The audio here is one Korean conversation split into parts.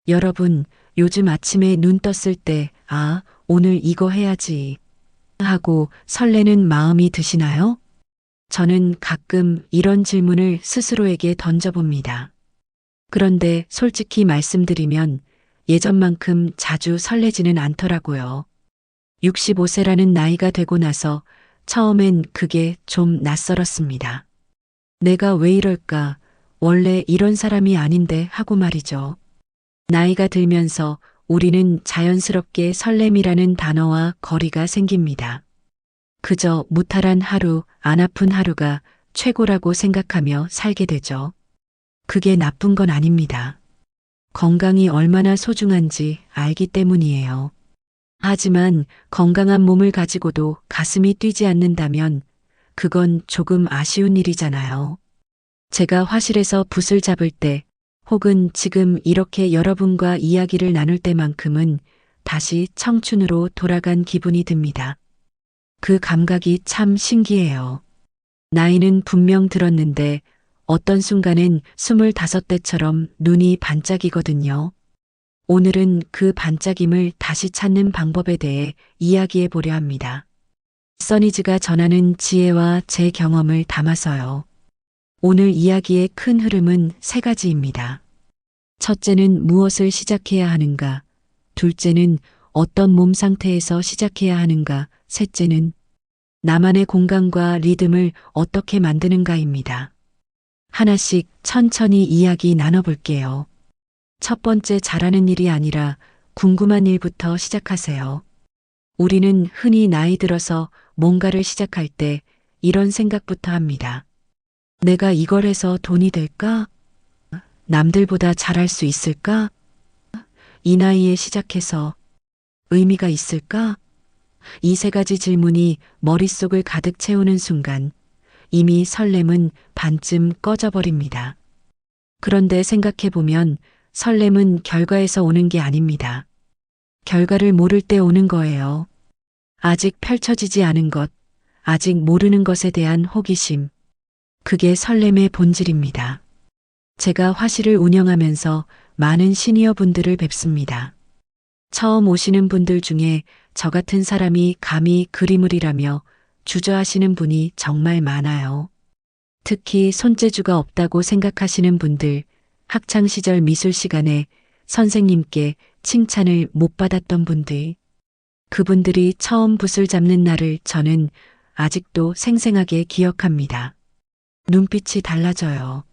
여러분, 요즘 아침에 눈 떴을 때, 아, 오늘 이거 해야지 하고 설레는 마음이 드시나요? 저는 가끔 이런 질문을 스스로에게 던져봅니다. 그런데 솔직히 말씀드리면 예전만큼 자주 설레지는 않더라고요. 65세라는 나이가 되고 나서 처음엔 그게 좀 낯설었습니다. 내가 왜 이럴까? 원래 이런 사람이 아닌데 하고 말이죠. 나이가 들면서 우리는 자연스럽게 설렘이라는 단어와 거리가 생깁니다. 그저 무탈한 하루, 안 아픈 하루가 최고라고 생각하며 살게 되죠. 그게 나쁜 건 아닙니다. 건강이 얼마나 소중한지 알기 때문이에요. 하지만 건강한 몸을 가지고도 가슴이 뛰지 않는다면 그건 조금 아쉬운 일이잖아요. 제가 화실에서 붓을 잡을 때 혹은 지금 이렇게 여러분과 이야기를 나눌 때만큼은 다시 청춘으로 돌아간 기분이 듭니다. 그 감각이 참 신기해요. 나이는 분명 들었는데 어떤 순간엔 25대처럼 눈이 반짝이거든요. 오늘은 그 반짝임을 다시 찾는 방법에 대해 이야기해 보려 합니다. 써니즈가 전하는 지혜와 제 경험을 담아서요. 오늘 이야기의 큰 흐름은 세 가지입니다. 첫째는 무엇을 시작해야 하는가, 둘째는 어떤 몸 상태에서 시작해야 하는가, 셋째는 나만의 공간과 리듬을 어떻게 만드는가입니다. 하나씩 천천히 이야기 나눠볼게요. 첫 번째, 잘하는 일이 아니라 궁금한 일부터 시작하세요. 우리는 흔히 나이 들어서 뭔가를 시작할 때 이런 생각부터 합니다. 내가 이걸 해서 돈이 될까? 남들보다 잘할 수 있을까? 이 나이에 시작해서 의미가 있을까? 이 세 가지 질문이 머릿속을 가득 채우는 순간 이미 설렘은 반쯤 꺼져버립니다. 그런데 생각해보면 설렘은 결과에서 오는 게 아닙니다. 결과를 모를 때 오는 거예요. 아직 펼쳐지지 않은 것, 아직 모르는 것에 대한 호기심. 그게 설렘의 본질입니다. 제가 화실을 운영하면서 많은 시니어 분들을 뵙습니다. 처음 오시는 분들 중에 저 같은 사람이 감히 그림을이라며 주저하시는 분이 정말 많아요. 특히 손재주가 없다고 생각하시는 분들, 학창시절 미술 시간에 선생님께 칭찬을 못 받았던 분들, 그분들이 처음 붓을 잡는 날을 저는 아직도 생생하게 기억합니다. 눈빛이 달라져요.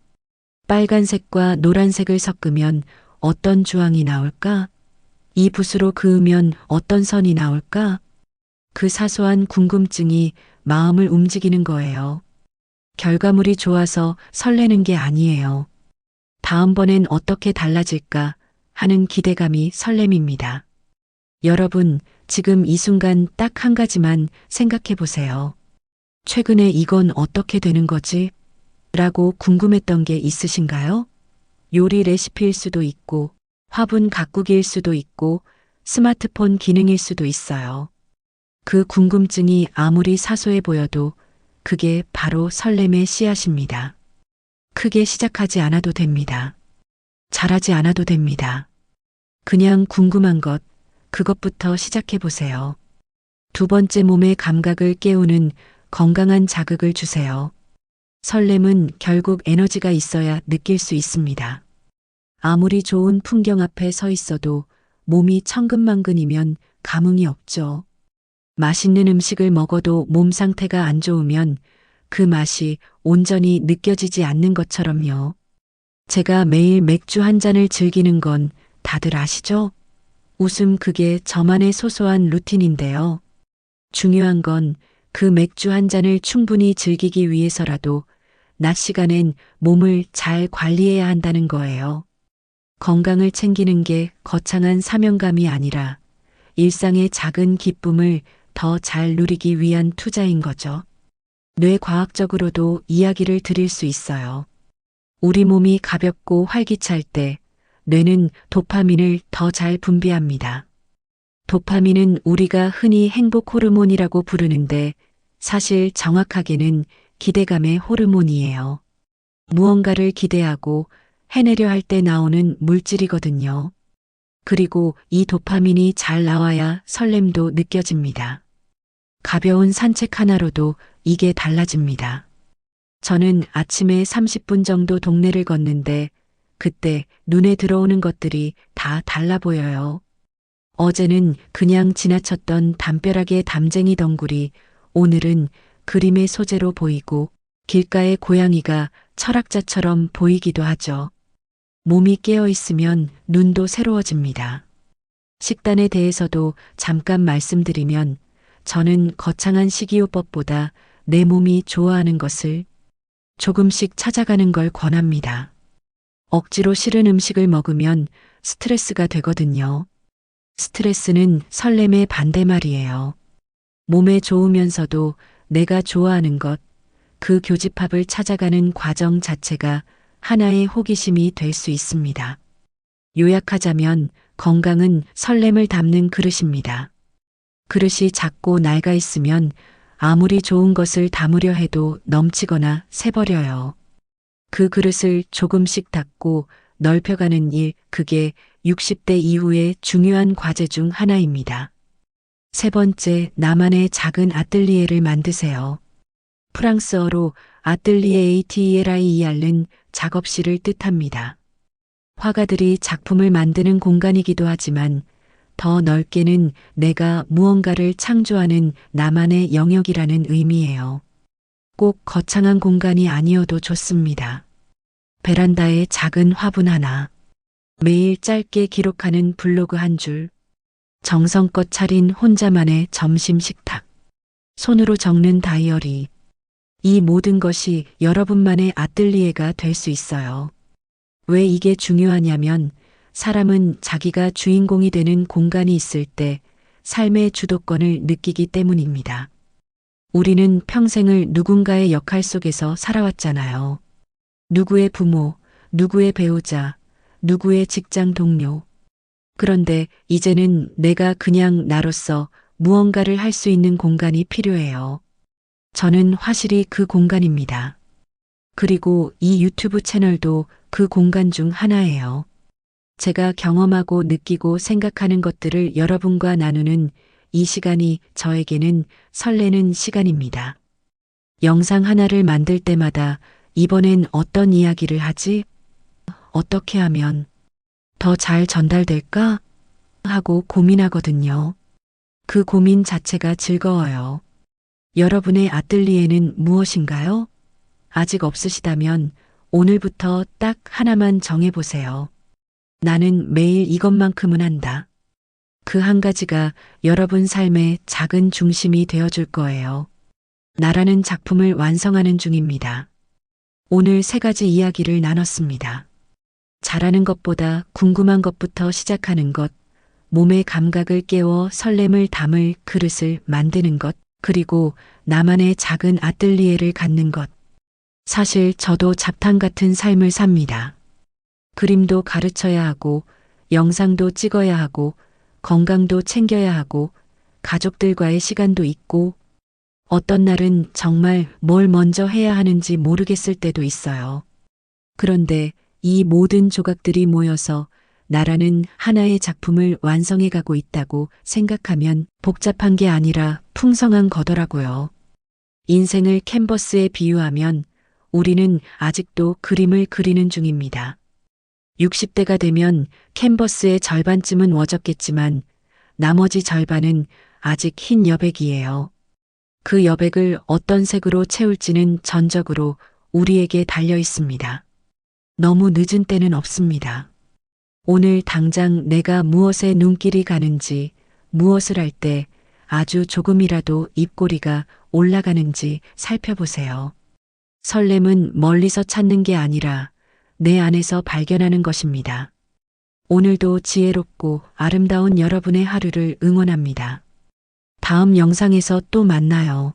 빨간색과 노란색을 섞으면 어떤 주황이 나올까? 이 붓으로 그으면 어떤 선이 나올까? 그 사소한 궁금증이 마음을 움직이는 거예요. 결과물이 좋아서 설레는 게 아니에요. 다음번엔 어떻게 달라질까 하는 기대감이 설렘입니다. 여러분, 지금 이 순간 딱 한 가지만 생각해 보세요. 최근에 이건 어떻게 되는 거지? 라고 궁금했던 게 있으신가요? 요리 레시피일 수도 있고, 화분 가꾸기일 수도 있고, 스마트폰 기능일 수도 있어요. 그 궁금증이 아무리 사소해 보여도 그게 바로 설렘의 씨앗입니다. 크게 시작하지 않아도 됩니다. 잘하지 않아도 됩니다. 그냥 궁금한 것, 그것부터 시작해 보세요. 두 번째, 몸의 감각을 깨우는 건강한 자극을 주세요. 설렘은 결국 에너지가 있어야 느낄 수 있습니다. 아무리 좋은 풍경 앞에 서 있어도 몸이 천근만근이면 감흥이 없죠. 맛있는 음식을 먹어도 몸 상태가 안 좋으면 그 맛이 온전히 느껴지지 않는 것처럼요. 제가 매일 맥주 한 잔을 즐기는 건 다들 아시죠? 웃음, 그게 저만의 소소한 루틴인데요. 중요한 건 그 맥주 한 잔을 충분히 즐기기 위해서라도 낮 시간엔 몸을 잘 관리해야 한다는 거예요. 건강을 챙기는 게 거창한 사명감이 아니라 일상의 작은 기쁨을 더 잘 누리기 위한 투자인 거죠. 뇌과학적으로도 이야기를 드릴 수 있어요. 우리 몸이 가볍고 활기찰 때 뇌는 도파민을 더 잘 분비합니다. 도파민은 우리가 흔히 행복 호르몬이라고 부르는데 사실 정확하게는 기대감의 호르몬이에요. 무언가를 기대하고 해내려 할 때 나오는 물질이거든요. 그리고 이 도파민이 잘 나와야 설렘도 느껴집니다. 가벼운 산책 하나로도 이게 달라집니다. 저는 아침에 30분 정도 동네를 걷는데 그때 눈에 들어오는 것들이 다 달라 보여요. 어제는 그냥 지나쳤던 담벼락의 담쟁이 덩굴이 오늘은 그림의 소재로 보이고 길가의 고양이가 철학자처럼 보이기도 하죠. 몸이 깨어 있으면 눈도 새로워집니다. 식단에 대해서도 잠깐 말씀드리면 저는 거창한 식이요법보다 내 몸이 좋아하는 것을 조금씩 찾아가는 걸 권합니다. 억지로 싫은 음식을 먹으면 스트레스가 되거든요. 스트레스는 설렘의 반대말이에요. 몸에 좋으면서도 내가 좋아하는 것, 그 교집합을 찾아가는 과정 자체가 하나의 호기심이 될 수 있습니다. 요약하자면 건강은 설렘을 담는 그릇입니다. 그릇이 작고 낡아 있으면 아무리 좋은 것을 담으려 해도 넘치거나 새버려요. 그 그릇을 조금씩 닫고 넓혀가는 일, 그게 60대 이후의 중요한 과제 중 하나입니다. 세 번째, 나만의 작은 아뜰리에를 만드세요. 프랑스어로 아뜰리에 ATELIER는 작업실을 뜻합니다. 화가들이 작품을 만드는 공간이기도 하지만 더 넓게는 내가 무언가를 창조하는 나만의 영역이라는 의미예요. 꼭 거창한 공간이 아니어도 좋습니다. 베란다에 작은 화분 하나, 매일 짧게 기록하는 블로그 한 줄, 정성껏 차린 혼자만의 점심 식탁, 손으로 적는 다이어리, 이 모든 것이 여러분만의 아뜰리에가 될 수 있어요. 왜 이게 중요하냐면 사람은 자기가 주인공이 되는 공간이 있을 때 삶의 주도권을 느끼기 때문입니다. 우리는 평생을 누군가의 역할 속에서 살아왔잖아요. 누구의 부모, 누구의 배우자, 누구의 직장 동료. 그런데 이제는 내가 그냥 나로서 무언가를 할 수 있는 공간이 필요해요. 저는 화실이 그 공간입니다. 그리고 이 유튜브 채널도 그 공간 중 하나예요. 제가 경험하고 느끼고 생각하는 것들을 여러분과 나누는 이 시간이 저에게는 설레는 시간입니다. 영상 하나를 만들 때마다 이번엔 어떤 이야기를 하지? 어떻게 하면 더 잘 전달될까? 하고 고민하거든요. 그 고민 자체가 즐거워요. 여러분의 아뜰리에는 무엇인가요? 아직 없으시다면 오늘부터 딱 하나만 정해보세요. 나는 매일 이것만큼은 한다. 그 한 가지가 여러분 삶의 작은 중심이 되어줄 거예요. 나라는 작품을 완성하는 중입니다. 오늘 세 가지 이야기를 나눴습니다. 잘하는 것보다 궁금한 것부터 시작하는 것, 몸의 감각을 깨워 설렘을 담을 그릇을 만드는 것, 그리고 나만의 작은 아뜰리에를 갖는 것. 사실 저도 잡탕 같은 삶을 삽니다. 그림도 가르쳐야 하고, 영상도 찍어야 하고, 건강도 챙겨야 하고, 가족들과의 시간도 있고, 어떤 날은 정말 뭘 먼저 해야 하는지 모르겠을 때도 있어요. 그런데 이 모든 조각들이 모여서 나라는 하나의 작품을 완성해 가고 있다고 생각하면 복잡한 게 아니라 풍성한 거더라고요. 인생을 캔버스에 비유하면 우리는 아직도 그림을 그리는 중입니다. 60대가 되면 캔버스의 절반쯤은 워졌겠지만 나머지 절반은 아직 흰 여백이에요. 그 여백을 어떤 색으로 채울지는 전적으로 우리에게 달려 있습니다. 너무 늦은 때는 없습니다. 오늘 당장 내가 무엇에 눈길이 가는지, 무엇을 할 때 아주 조금이라도 입꼬리가 올라가는지 살펴보세요. 설렘은 멀리서 찾는 게 아니라 내 안에서 발견하는 것입니다. 오늘도 지혜롭고 아름다운 여러분의 하루를 응원합니다. 다음 영상에서 또 만나요.